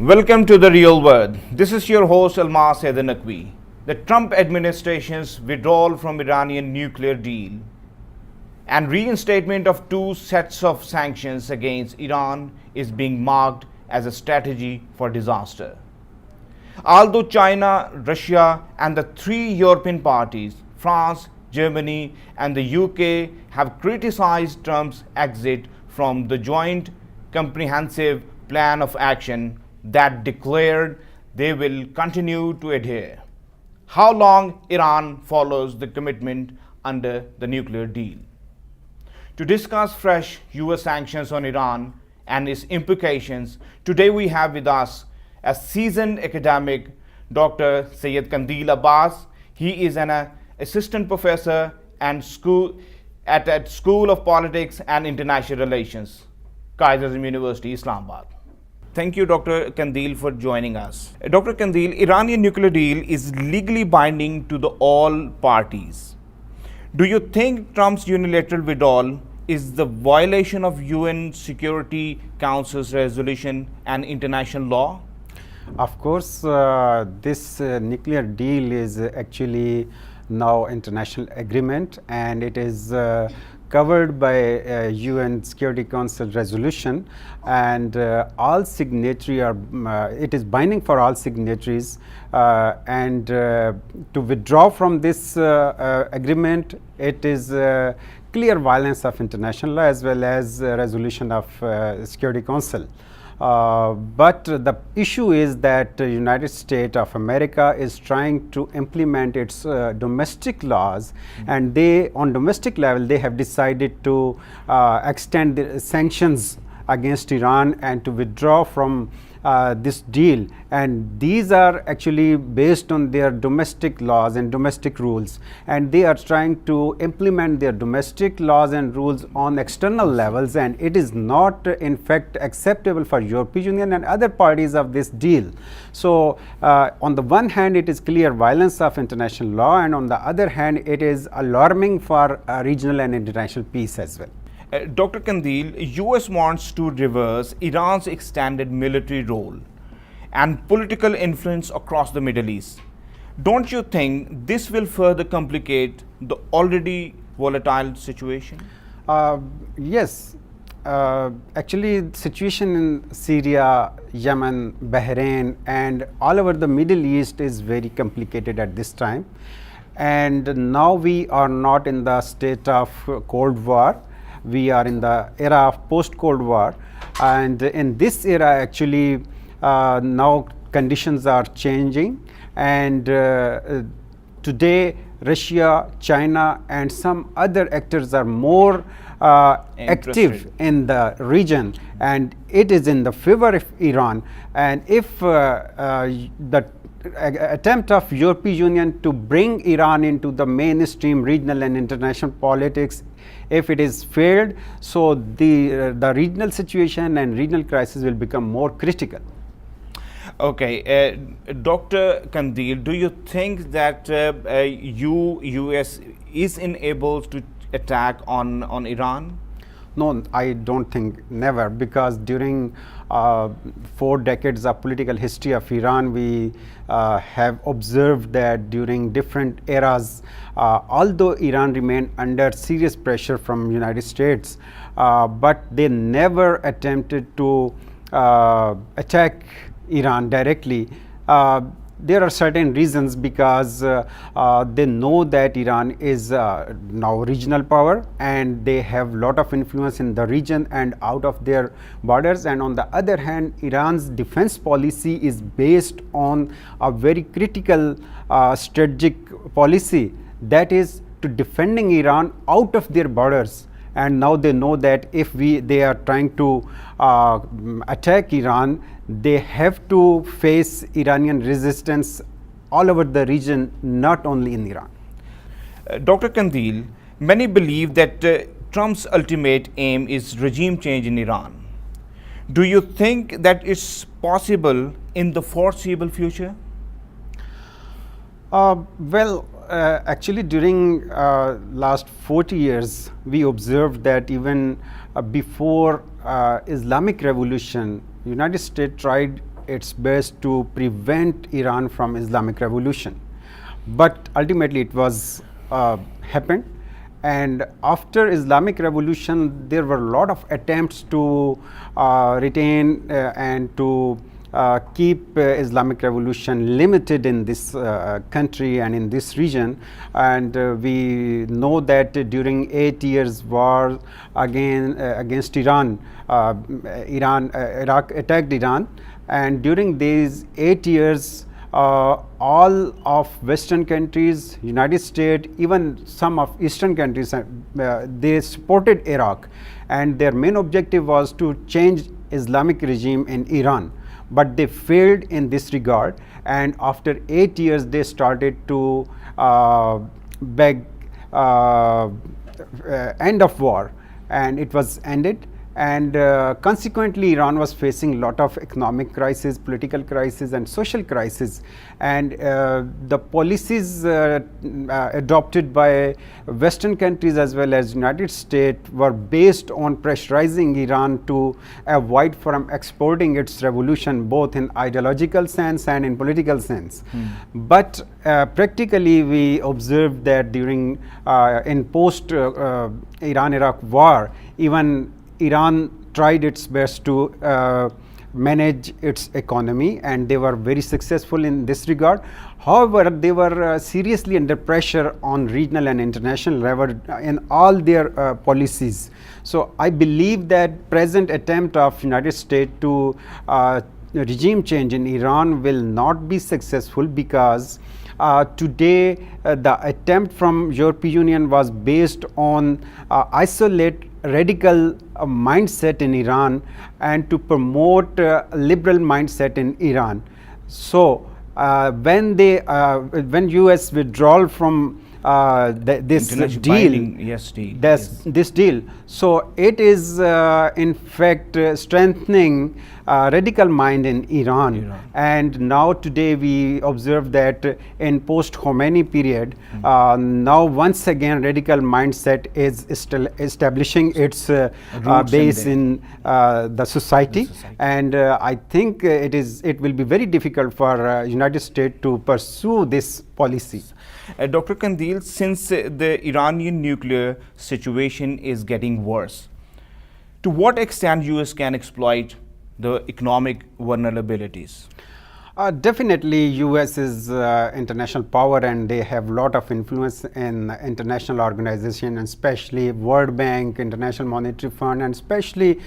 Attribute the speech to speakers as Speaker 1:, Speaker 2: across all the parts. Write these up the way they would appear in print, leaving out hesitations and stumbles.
Speaker 1: Welcome to the real world. This is your host Almas, Syed Naqvi. The Trump administration's withdrawal from Iranian nuclear deal and reinstatement of two sets of sanctions against Iran is being marked as a strategy for disaster. Although China, Russia, and the three European parties, France, Germany, and the UK, have criticized Trump's exit from the Joint Comprehensive Plan of Action that declared they will continue to adhere. How long Iran follows the commitment under the nuclear deal? To discuss fresh US sanctions on Iran and its implications, today we have with us a seasoned academic, Dr. Syed Qandeel Abbas. He is an assistant professor and at School of Politics and International Relations, Qandeel University, Islamabad. Thank you, Dr. Qandeel, for joining us. Dr. Qandeel, Iranian nuclear deal is legally binding to all parties. Do you think Trump's unilateral withdrawal is the violation of UN Security Council's resolution and international law?
Speaker 2: Of course, this nuclear deal is actually now international agreement, and it is covered by UN Security Council resolution, and all signatories are it is binding for all signatories, and to withdraw from this agreement, it is clear violence of international law as well as resolution of Security Council. But the issue is that the United States of America is trying to implement its domestic laws, and they, on domestic level, they have decided to extend the sanctions against Iran and to withdraw from this deal, and these are actually based on their domestic laws and domestic rules, and they are trying to implement their domestic laws and rules on external levels, and it is not in fact acceptable for European Union and other parties of this deal. So on the one hand, it is clear violence of international law, and on the other hand, it is alarming for regional and international peace as well.
Speaker 1: Dr. Qandeel, US wants to reverse Iran's extended military role and political influence across the Middle East. Don't you think this will further complicate the already volatile situation?
Speaker 2: Yes. Actually, the situation in Syria, Yemen, Bahrain, and all over the Middle East is very complicated at this time. And now we are not in the state of Cold War. We are in the era of post-Cold War, and in this era actually now conditions are changing, and today Russia, China, and some other actors are more active in the region, and it is in the favor of Iran. And if the attempt of European Union to bring Iran into the mainstream regional and international politics, if it is failed, so the regional situation and regional crisis will become more critical.
Speaker 1: Okay, Dr. Qandeel, do you think that US is enabled to attack on Iran?
Speaker 2: No, I don't think, never, because during 4 decades of political history of Iran, we have observed that during different eras, although Iran remained under serious pressure from United States, but they never attempted to attack Iran directly. There are certain reasons, because they know that Iran is now regional power, and they have lot of influence in the region and out of their borders. And on the other hand, Iran's defense policy is based on a very critical strategic policy, that is to defending Iran out of their borders. And now they know that if they are trying to attack Iran, they have to face Iranian resistance all over the region, not only in Iran.
Speaker 1: Dr. Qandeel, many believe that Trump's ultimate aim is regime change in Iran. Do you think that it's possible in the foreseeable future?
Speaker 2: Well, actually during last 40 years, we observed that even before Islamic Revolution, United States tried its best to prevent Iran from Islamic revolution. But ultimately it was happened. And after Islamic revolution, there were a lot of attempts to retain and to keep Islamic revolution limited in this country and in this region. And we know that during 8 years war against Iran, Iraq attacked Iran, and during these 8 years all of Western countries, United States, even some of Eastern countries, they supported Iraq, and their main objective was to change Islamic regime in Iran. But they failed in this regard, and after 8 years they started to beg end of war, and it was ended. And consequently Iran was facing a lot of economic crisis, political crisis and social crisis, and the policies adopted by Western countries as well as United States were based on pressurizing Iran to avoid from exporting its revolution, both in ideological sense and in political sense. But practically we observed that during in post Iran-Iraq war, even Iran tried its best to manage its economy, and they were very successful in this regard. However, they were seriously under pressure on regional and international level in all their policies. So I believe that present attempt of United States to regime change in Iran will not be successful, because today the attempt from European Union was based on isolate radical mindset in Iran and to promote liberal mindset in Iran. So when US withdrawal from this deal, this deal, so it is in fact strengthening radical mind in Iran. And now today we observe that in post Khomeini period, now once again radical mindset is establishing its base in the society. And I think it will be very difficult for United States to pursue this policy.
Speaker 1: Dr. Qandeel, since the Iranian nuclear situation is getting worse, to what extent US can exploit the economic vulnerabilities?
Speaker 2: Definitely US is international power, and they have a lot of influence in international organization, and especially World Bank, International Monetary Fund, and especially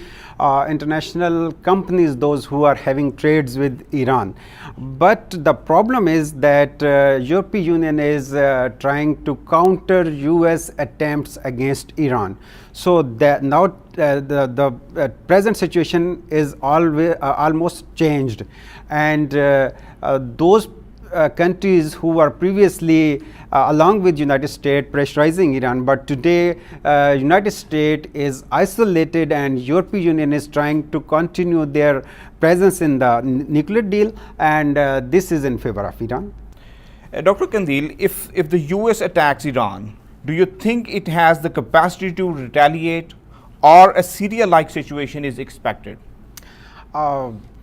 Speaker 2: international companies, those who are having trades with Iran. But the problem is that European Union is trying to counter US attempts against Iran. So that now the present situation is almost changed, and those countries who were previously along with United States pressurizing Iran, but today United States is isolated and European Union is trying to continue their presence in the nuclear deal, and this is in favor of Iran.
Speaker 1: Dr. Qandeel, if the US attacks Iran, do you think it has the capacity to retaliate, or a Syria-like situation is expected?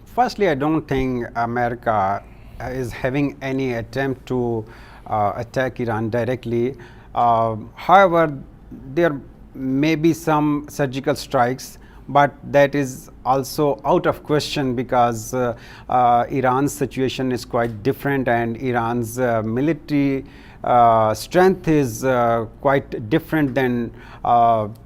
Speaker 2: Firstly, I don't think America is having any attempt to attack Iran directly. However, there may be some surgical strikes, but that is also out of question, because Iran's situation is quite different, and Iran's military strength is quite different than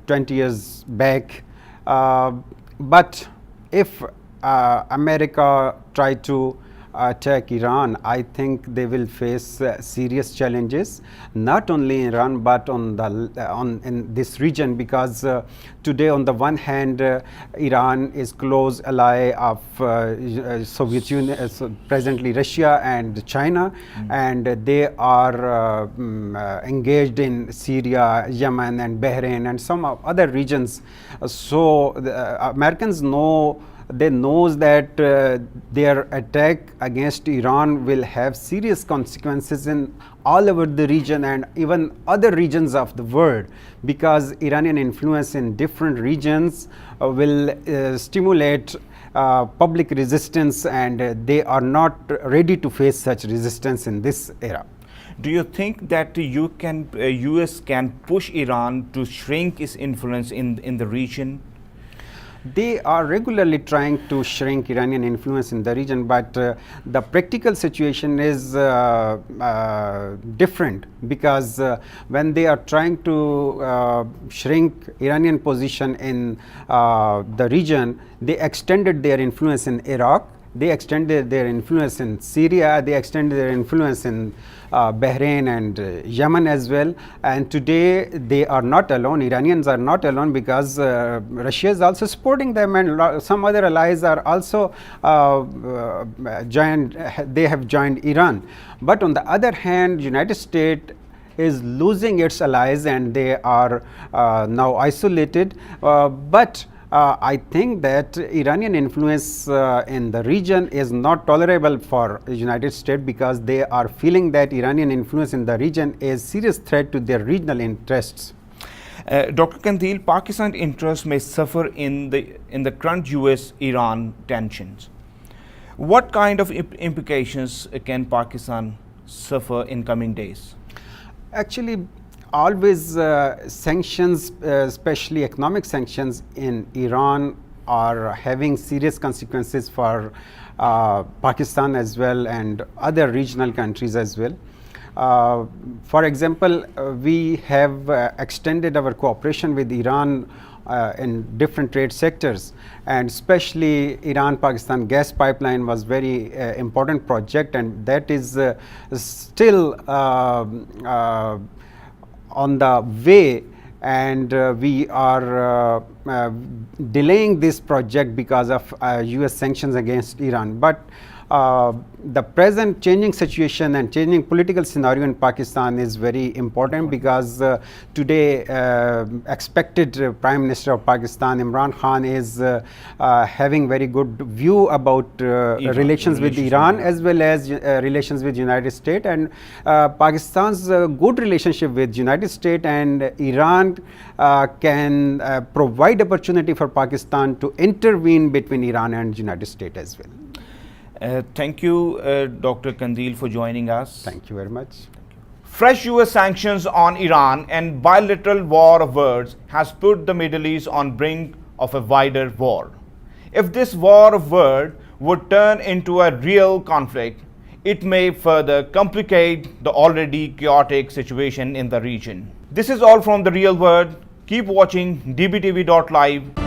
Speaker 2: 20 years back. But if America try to attack Iran, I think they will face serious challenges, not only in Iran but in this region, because today on the one hand Iran is close ally of Soviet Union, presently Russia and China, and they are engaged in Syria, Yemen and Bahrain and some other regions. So the Americans know that their attack against Iran will have serious consequences in all over the region and even other regions of the world, because Iranian influence in different regions will stimulate public resistance, and they are not ready to face such resistance in this era.
Speaker 1: Do you think that the US can push Iran to shrink its influence in the region?
Speaker 2: They are regularly trying to shrink Iranian influence in the region, but the practical situation is different, because when they are trying to shrink Iranian position in the region, they extended their influence in Iraq, they extended their influence in Syria, they extended their influence in Bahrain and Yemen as well. And today they are not alone, Iranians are not alone, because Russia is also supporting them, and some other allies are also they have joined Iran. But on the other hand, United States is losing its allies, and they are now isolated. I think that Iranian influence in the region is not tolerable for the United States, because they are feeling that Iranian influence in the region is a serious threat to their regional interests.
Speaker 1: Dr. Qandeel, Pakistan's interests may suffer in the current US-Iran tensions. What kind of implications can Pakistan suffer in coming days?
Speaker 2: Actually, always sanctions, especially economic sanctions in Iran, are having serious consequences for Pakistan as well, and other regional countries as well. For example, we have extended our cooperation with Iran in different trade sectors, and especially Iran-Pakistan gas pipeline was very important project, and that is still on the way, and we are delaying this project because of US sanctions against Iran. But the present changing situation and changing political scenario in Pakistan is very important, because today expected Prime Minister of Pakistan, Imran Khan, is having very good view about relations with Iran as well as relations with United States, and Pakistan's good relationship with United States and Iran can provide opportunity for Pakistan to intervene between Iran and United States as well.
Speaker 1: Thank you, Dr. Qandeel, for joining us.
Speaker 2: Thank you very much.
Speaker 1: Fresh US sanctions on Iran and bilateral war of words has put the Middle East on brink of a wider war. If this war of words would turn into a real conflict, it may further complicate the already chaotic situation in the region. This is all from The Real World. Keep watching dbtv.live.